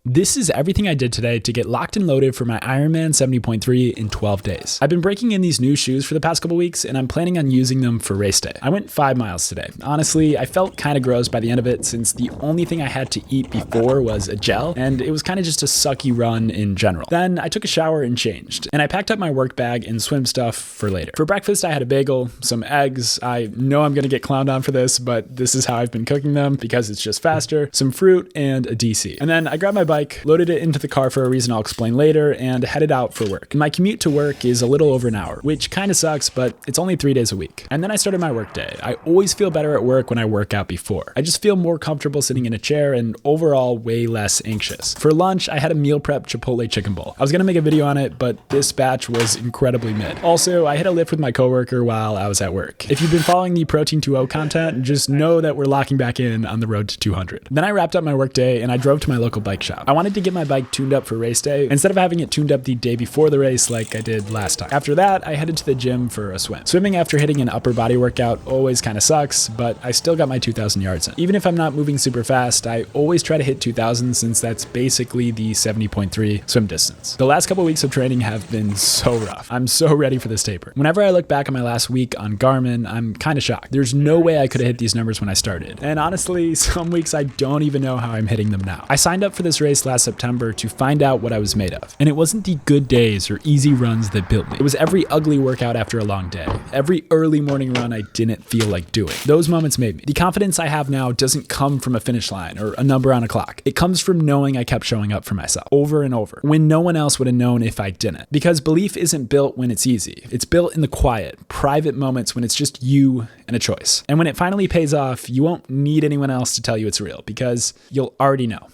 This is everything I did today to get locked and loaded for my Ironman 70.3 in 12 days. I've been breaking in these new shoes for the past couple weeks, and I'm planning on using them for race day. I went 5 miles today. Honestly, I felt kind of gross by the end of it since the only thing I had to eat before was a gel, and it was kind of just a sucky run in general. Then I took a shower and changed, and I packed up my work bag and swim stuff for later. For breakfast, I had a bagel, some eggs. I know I'm gonna get clowned on for this, but this is how I've been cooking them because it's just faster, some fruit, and a DC. And then I grabbed my bike, loaded it into the car for a reason I'll explain later, and headed out for work. My commute to work is a little over an hour, which kind of sucks, but it's only 3 days a week. And then I started my work day. I always feel better at work when I work out before. I just feel more comfortable sitting in a chair and overall way less anxious. For lunch, I had a meal prep Chipotle chicken bowl. I was gonna make a video on it, but this batch was incredibly mid. Also, I hit a lift with my coworker while I was at work. If you've been following the Protein 2.0 content, just know that we're locking back in on the road to 200. Then I wrapped up my work day and I drove to my local bike shop. I wanted to get my bike tuned up for race day instead of having it tuned up the day before the race like I did last time. After that, I headed to the gym for a swim. Swimming after hitting an upper body workout always kind of sucks, but I still got my 2,000 yards in. Even if I'm not moving super fast, I always try to hit 2,000 since that's basically the 70.3 swim distance. The last couple weeks of training have been so rough. I'm so ready for this taper. Whenever I look back on my last week on Garmin, I'm kind of shocked. There's no way I could have hit these numbers when I started. And honestly, some weeks I don't even know how I'm hitting them now. I signed up for this race last September to find out what I was made of. And it wasn't the good days or easy runs that built me. It was every ugly workout after a long day. Every early morning run I didn't feel like doing. Those moments made me. The confidence I have now doesn't come from a finish line or a number on a clock. It comes from knowing I kept showing up for myself over and over when no one else would have known if I didn't. Because belief isn't built when it's easy. It's built in the quiet, private moments when it's just you and a choice. And when it finally pays off, you won't need anyone else to tell you it's real because you'll already know.